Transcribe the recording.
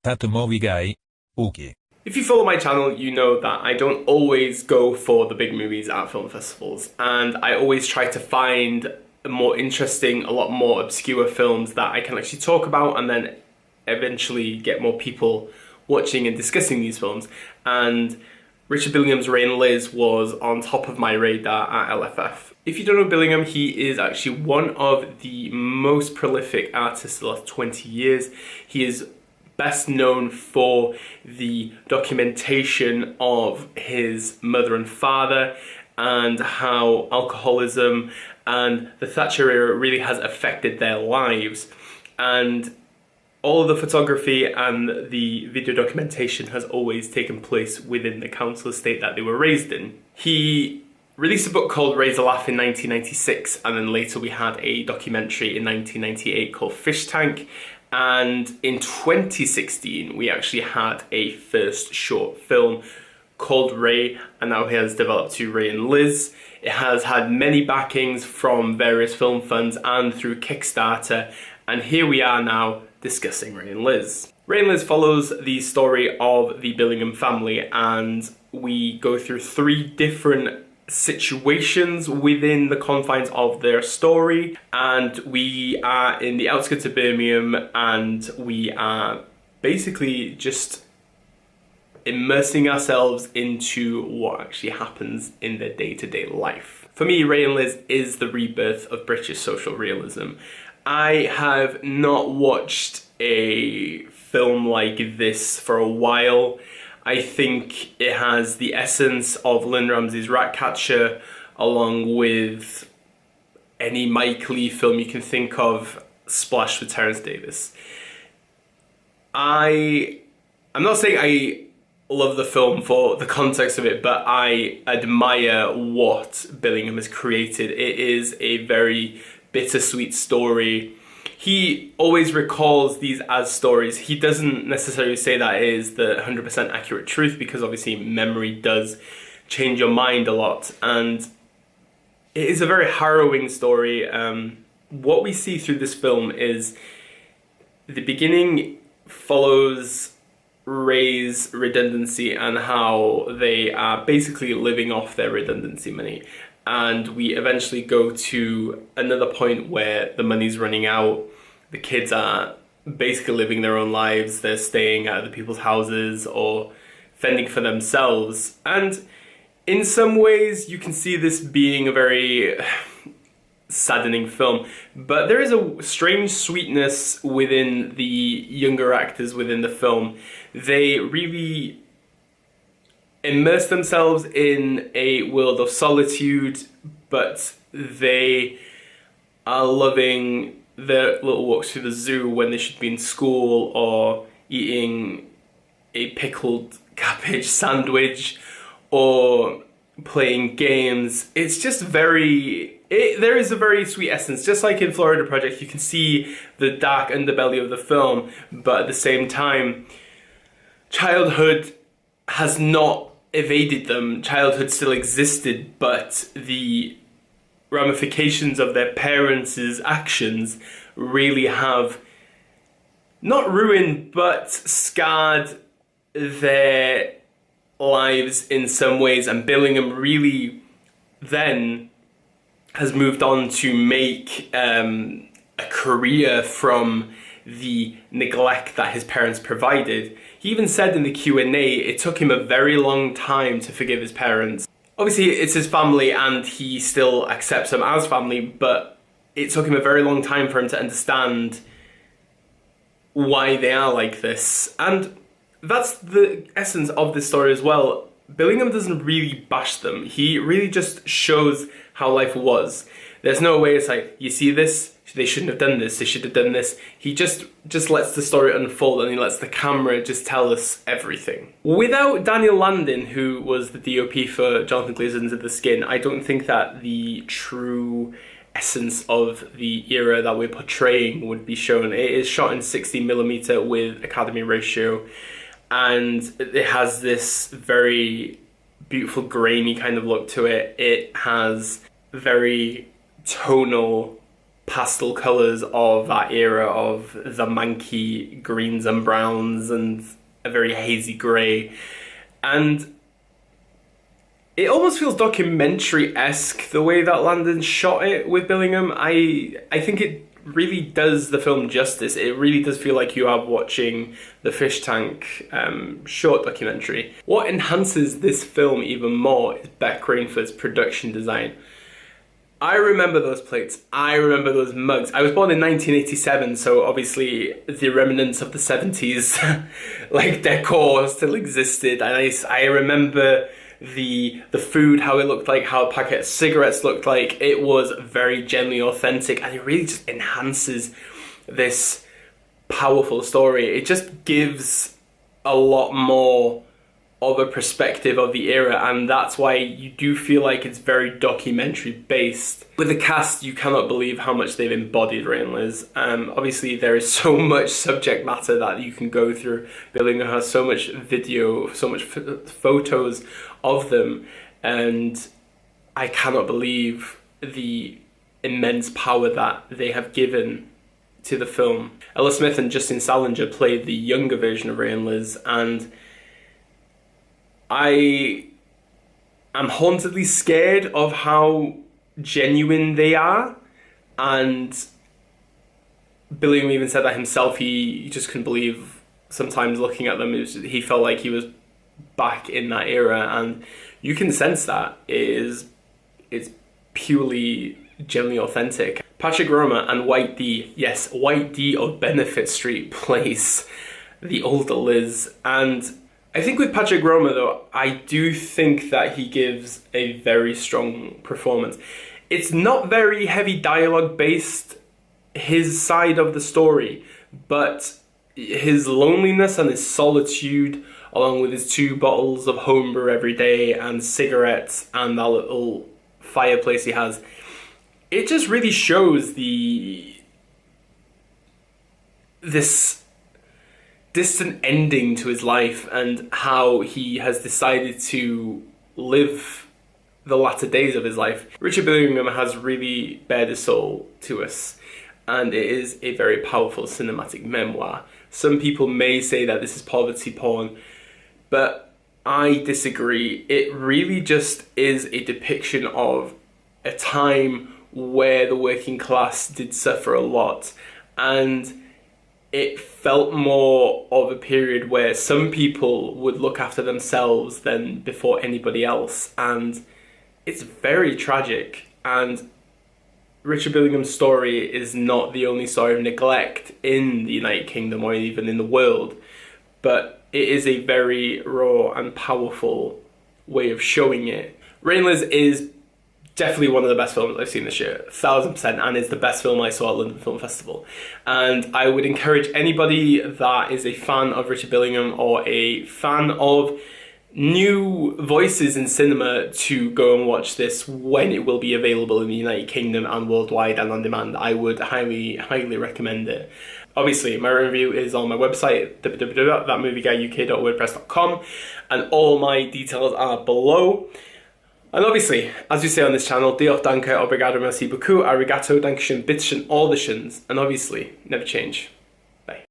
thatmovieguyUK. If you follow my channel, you know that I don't always go for the big movies at film festivals, and I always try to find a more interesting, a lot more obscure films that I can actually talk about and then eventually get more people watching and discussing these films. And Richard Billingham's Ray and Liz was on top of my radar at LFF. If you don't know Billingham, he is actually one of the most prolific artists of the last 20 years. He is best known for the documentation of his mother and father and how alcoholism and the Thatcher era really has affected their lives. And all of the photography and the video documentation has always taken place within the council estate that they were raised in. He released a book called Raise a Laugh in 1996, and then later we had a documentary in 1998 called Fish Tank. And in 2016, we actually had a first short film called Ray, and now he has developed to Ray and Liz. It has had many backings from various film funds and through Kickstarter, and here we are now discussing Ray and Liz. Ray and Liz follows the story of the Billingham family, and we go through three different situations within the confines of their story, and we are in the outskirts of Birmingham, and we are basically just immersing ourselves into what actually happens in their day-to-day life. For me, Ray and Liz is the rebirth of British social realism. I have not watched a film like this for a while. I think it has the essence of Lynn Ramsay's Ratcatcher, along with any Mike Leigh film you can think of, splashed with Terence Davis. I'm not saying I love the film for the context of it, but I admire what Billingham has created. It is a very bittersweet story. He always recalls these as stories. He doesn't necessarily say that it is the 100% accurate truth, because obviously memory does change your mind a lot, and it is a very harrowing story. What we see through this film is the beginning follows Ray's redundancy and how they are basically living off their redundancy money. And we eventually go to another point where the money's running out. The kids are basically living their own lives. They're staying at other people's houses or fending for themselves. And in some ways, you can see this being a very saddening film. But there is a strange sweetness within the younger actors within the film. They really immerse themselves in a world of solitude, but they are loving their little walks through the zoo when they should be in school, or eating a pickled cabbage sandwich, or playing games. It's just there is a very sweet essence. Just like in Florida Project, you can see the dark underbelly of the film, but at the same time, childhood has not evaded them. Childhood still existed, but the ramifications of their parents' actions really have not ruined but scarred their lives in some ways. And Billingham really then has moved on to make a career from the neglect that his parents provided. He even said in the Q&A it took him a very long time to forgive his parents. Obviously it's his family and he still accepts them as family, but it took him a very long time for him to understand why they are like this. And that's the essence of this story as well. Billingham doesn't really bash them. He really just shows how life was. There's no way it's like, you see this? They shouldn't have done this, they should have done this. He just lets the story unfold, and he lets the camera just tell us everything. Without Daniel Landon, who was the DOP for Jonathan Glazer's Under the Skin, I don't think that the true essence of the era that we're portraying would be shown. It is shot in 60mm with Academy ratio, and it has this very beautiful grainy kind of look to it. It has very tonal pastel colours of that era of the manky greens and browns and a very hazy grey. And it almost feels documentary-esque the way that Landon shot it with Billingham. I think it really does the film justice. It really does feel like you are watching the Fish Tank short documentary. What enhances this film even more is Beck Rainford's production design. I remember those plates. I remember those mugs. I was born in 1987, so obviously the remnants of the 70s like decor still existed, and I remember the food, how it looked like, how a packet of cigarettes looked like. It was very genuinely authentic, and it really just enhances this powerful story. It just gives a lot more of a perspective of the era, and that's why you do feel like it's very documentary based. With the cast, you cannot believe how much they've embodied Ray and Liz. Obviously there is so much subject matter that you can go through. Billingham has so much video, so much photos of them, and I cannot believe the immense power that they have given to the film. Ella Smith and Justin Salinger played the younger version of Ray and Liz, and I am hauntedly scared of how genuine they are, and Billingham even said that himself. He just couldn't believe sometimes looking at them. He felt like he was back in that era, and you can sense that it's purely genuinely authentic. Patrick Roma and White D, yes, White D of Benefit Street plays the older Liz, and I think with Patrick Roma, though, I do think that he gives a very strong performance. It's not very heavy dialogue based, his side of the story, but his loneliness and his solitude, along with his 2 bottles of homebrew every day and cigarettes and that little fireplace he has, it just really shows this distant ending to his life and how he has decided to live the latter days of his life. Richard Billingham has really bared his soul to us, and it is a very powerful cinematic memoir. Some people may say that this is poverty porn, but I disagree. It really just is a depiction of a time where the working class did suffer a lot, and it felt more of a period where some people would look after themselves than before anybody else, and it's very tragic. And Richard Billingham's story is not the only story of neglect in the United Kingdom or even in the world, but it is a very raw and powerful way of showing it. Ray and Liz is definitely one of the best films I've seen this year, 1000%, and is the best film I saw at London Film Festival. And I would encourage anybody that is a fan of Richard Billingham or a fan of new voices in cinema to go and watch this when it will be available in the United Kingdom and worldwide and on demand. I would highly, highly recommend it. Obviously, my review is on my website, www.thatmovieguyuk.wordpress.com, and all my details are below. And obviously, as we say on this channel, diolch, danke, obrigado, merci beaucoup, arigato, dankeschön, bitteschön, all the shins, and obviously, never change.